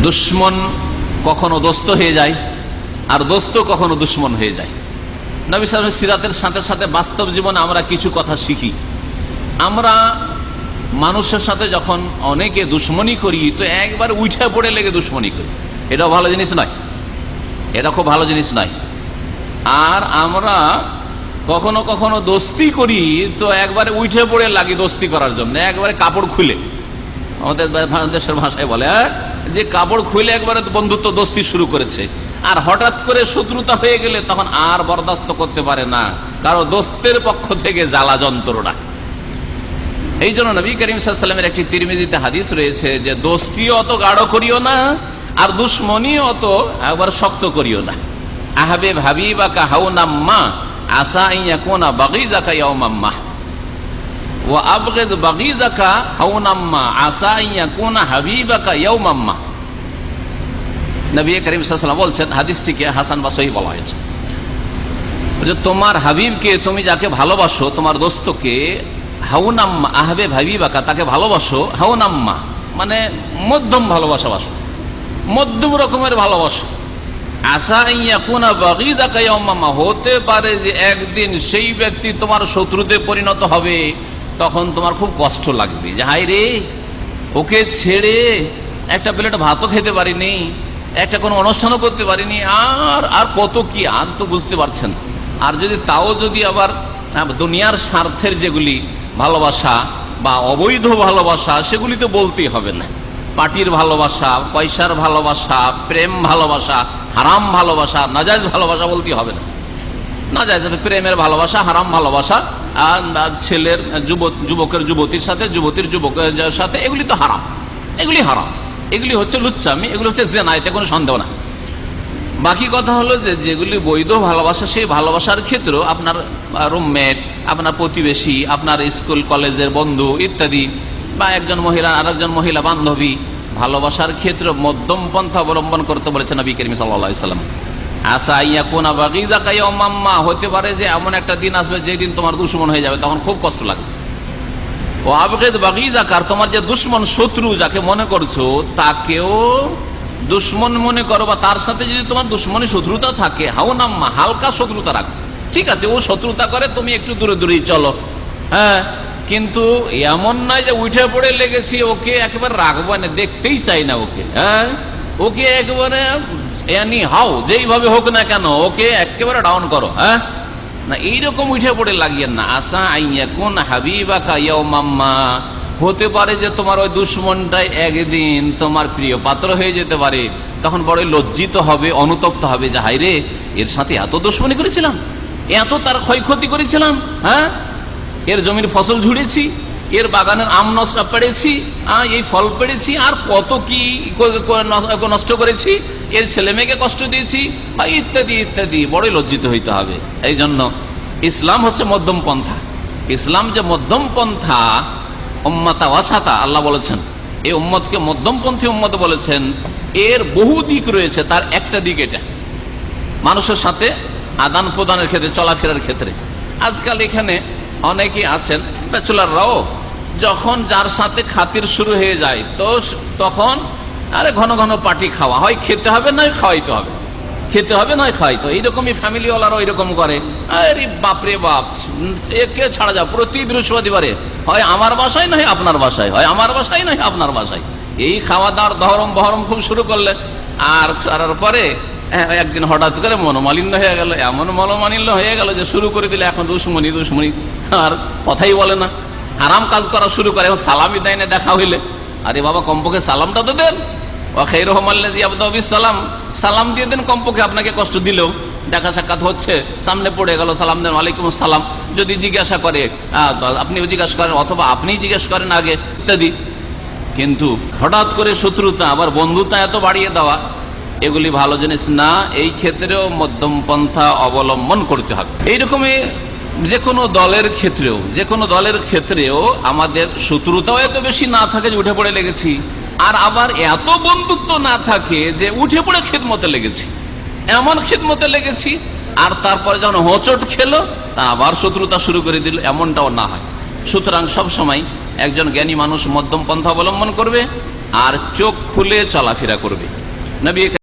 দুশ্মন কখনো দোস্ত হয়ে যায়, আর দোস্ত কখনো দুশ্মন হয়ে যায়। নবী সাল্লাল্লাহু আলাইহি ওয়াসাল্লামের সিরাতের সাথে সাথে বাস্তব জীবনে আমরা কিছু কথা শিখি। আমরা মানুষের সাথে যখন অনেকে দুশ্মনী করি তো একবার উঠে পড়ে লেগে দুশ্মনী করি, এটাও ভালো জিনিস নয়, এটা খুব ভালো জিনিস নয়। আর আমরা কখনো কখনো দোস্তি করি তো একবারে উঠে পড়ে লাগি দোস্তি করার জন্য, একবারে কাপড় খুলে, আমাদের দেশের ভাষায় বলে যে কাপড় খুলে একবারে বন্ধুত্ব দোস্তি শুরু করেছে। আর হঠাৎ করে শত্রুতা হয়ে গেলে তখন আর বরদাস্ত করতে পারে না, কারণ দোস্তের পক্ষ থেকে জ্বালা যন্ত্রণা। এই জন্য নবী করিম সাল্লাল্লাহু আলাইহি ওয়াসাল্লামের একটি তিরমিজিতে হাদিস রয়েছে যে দোস্তিও অত গাঢ় করিও না, আর দুশ্মনীও অত একবার শক্ত করিও না। আহাবে হাবিবাকা হাউনাম্মা আসা আন ইয়াকুনা বাগীযাকা ইয়াওমাম্মা ওয়া আবগিদ বাগীযাকা হাউনাম্মা আসা আন ইয়াকুনা হাবিবাকা ইয়াওমাম্মা। নবী করিম সাল্লাল্লাহু আলাইহি ওয়াসাল্লাম বলছেন, হাদিসটিকে হাসান বা সহিহ বলা হয়েছে, যে তোমার হাবিবকে, তুমি যাকে ভালোবাসো, তোমার দোস্তকে, হাউনাম্মা আহবে হাবিবাকা, তাকে ভালোবাসো, হাউনাম্মা মানে মধ্যম ভালোবাসা বাসো, মধ্যম রকমের ভালোবাসো। আসা ইয়াকুনা বাগীযাকা ইয়াওমাম্মা, হতে পারে যে একদিন সেই ব্যক্তি তোমার শত্রুতে পরিণত হবে, তখন তোমার খুব কষ্ট লাগবে যে হায় রে, ওকে ছেড়ে একটা প্লেট ভাতও খেতে পারিনি, একটা কোনো অনুষ্ঠানও করতে পারিনি, আর কত কি, আর তো বুঝতে পারছেন। আর যদি তাও যদি আবার দুনিয়ার স্বার্থের যেগুলি ভালোবাসা বা অবৈধ ভালোবাসা, সেগুলি তো বলতেই হবে না। পার্টির ভালোবাসা, পয়সার ভালোবাসা, প্রেম ভালোবাসা, হারাম ভালোবাসা, নাজায়েজ ভালোবাসা বলতে হবে না। নাজায়েজ প্রেমের ভালোবাসা, হারাম ভালোবাসা, আর ছেলের যুবকের যুবতীর সাথে, যুবতীর যুবকের সাথে, এগুলি তো হারাম, এগুলি হারাম, এগুলি হচ্ছে লুচ্চামি, এগুলি হচ্ছে জেনা, এতে কোনো সন্দেহ না। বাকি কথা হলো যে যেগুলি বৈধ ভালোবাসা, সেই ভালোবাসার ক্ষেত্রেও আপনার রুমমেট, আপনার প্রতিবেশী, আপনার স্কুল কলেজের বন্ধু ইত্যাদি, বা একজন মহিলা আর একজন মহিলা বান্ধবী, ভালোবাসার ক্ষেত্রে মধ্যম পন্থা অবলম্বন করতে বলেছেন নবী করিম সাল্লাল্লাহু আলাইহি ওয়াসাল্লাম। আসা ইয়াকুনা বাগীযাকা ইয়াওমাম্মা, হতে পারে যে এমন একটা দিন আসবে যেদিন তোমার দুশমন হয়ে যাবে, তখন খুব কষ্ট লাগবে। ও আবগিদ বাগীযাকা, তোমার যে দুশমন, শত্রু যাকে মনে করছো, তাকেও দুশ্মন মনে করো, বা তার সাথে যদি তোমার দুশ্মনী শত্রুতা থাকে, হাউনাম্মা হালকা শত্রুতা রাখো। ঠিক আছে, ও শত্রুতা করে, তুমি একটু দূরে দূরেই চলো, হ্যাঁ, কিন্তু এমন নয় যে উঠে পড়ে লেগেছি, ওকে একেবারে রাখবো না, দেখতেই চাই না ওকে, হ্যাঁ, ওকে একেবারে হাও যেইভাবে হোক না কেন ওকে একেবারে ডাউন করো, হ্যাঁ, না এইরকম উঠে পড়ে লাগিয়েন না। আসা আন ইয়াকুনা হাবিবাকা ইয়াওমাম্মা, হতে পারে যে তোমার ওই দুশ্মনটাই একদিন তোমার প্রিয় পাত্র হয়ে যেতে পারে, তখন বড় লজ্জিত হবে, অনুতপ্ত হবে যে হায় রে, এর সাথে এত দুশ্মনী করেছিলাম, এত তার ক্ষয়ক্ষতি করেছিলাম, হ্যাঁ, এর জমির ফসল ঝুড়েছি, এর বাগানের আম নষ্ট পেড়েছি, এই ফল পেড়েছি, আর কত কি নষ্ট করেছি, এর ছেলে মেয়েকে কষ্ট দিয়েছি, ইত্যাদি ইত্যাদি, বড়ই লজ্জিত হইতে হবে। এই জন্য ইসলাম হচ্ছে মধ্যম পন্থা। ইসলাম যে মধ্যম পন্থা, উম্মাতা ওয়াসাতা আল্লাহ বলেছেন, এই উম্মতকে মধ্যমপন্থী উম্মত বলেছেন। এর বহু দিক রয়েছে, তার একটা দিক এটা, মানুষের সাথে আদান প্রদানের ক্ষেত্রে, চলাফেরার ক্ষেত্রে। আজকাল এখানে অনেকেই আছেন ব্যাচেলাররাও, যখন যার সাথে খাতির শুরু হয়ে যায় তো তখন আরে ঘন ঘন পার্টি খাওয়া হয়, খেতে হবে নয় খাওয়াইতে হবে, খেতে হবে নয় খাওয়াইতে হবে, এইরকমই ফ্যামিলিওয়ালারাও এরকম করে। আরে বাপরে বাপ, একে ছাড়া যাও, প্রতি বৃহস্পতিবারে হয় আমার বাসায় নয় আপনার বাসায়, হয় আমার বাসায় নয় আপনার বাসায়, এই খাওয়া দাওয়ার ধরম বহরম খুব শুরু করলে, আর করার পরে একদিন হঠাৎ করে মনোমালিন্য হয়ে গেল, এমন মনোমালিন্য হয়ে গেল যে শুরু করে দিলে এখন দুশ্মনী দুশ্মনী, আর কথাই বলে না, হারাম কাজ করা শুরু করে, এখন সালামি দেয় না দেখা হইলে। আরে বাবা, কমপক্ষে সালামটা তো দেন, সালাম, সালাম দিয়ে দেন কমপক্ষে, আপনাকে কষ্ট দিলেও, দেখা সাক্ষাৎ হচ্ছে, সামনে পড়ে গেল, সালাম দেন, ওয়ালাইকুম আসসালাম, যদি জিজ্ঞাসা করে আপনিও জিজ্ঞাসা করেন, অথবা আপনি জিজ্ঞাসা করেন আগে, ইত্যাদি। কিন্তু হঠাৎ করে শত্রুতা, আবার বন্ধুতা এত বাড়িয়ে দেওয়া, এগুলি ভালো জিনিস না। এই ক্ষেত্রেও মধ্যম পন্থা অবলম্বন করতে হবে। এইরকমই যে কোনো দলের ক্ষেত্রেও আমাদের শত্রুতাও এত বেশি না থাকে যে উঠে পড়ে লেগেছি, আর আবার এত বন্ধুত্ব না থাকে যে উঠে পড়ে খেদমতে লেগেছি, এমন খেদমতে লেগেছি, আর তারপরে যখন হোঁচট খেলো তা আবার শত্রুতা শুরু করে দিল, এমনটাও না হয়। সুতরাং সবসময় একজন জ্ঞানী মানুষ মধ্যম পন্থা অবলম্বন করবে, আর চোখ খুলে চলাফেরা করবে। নবী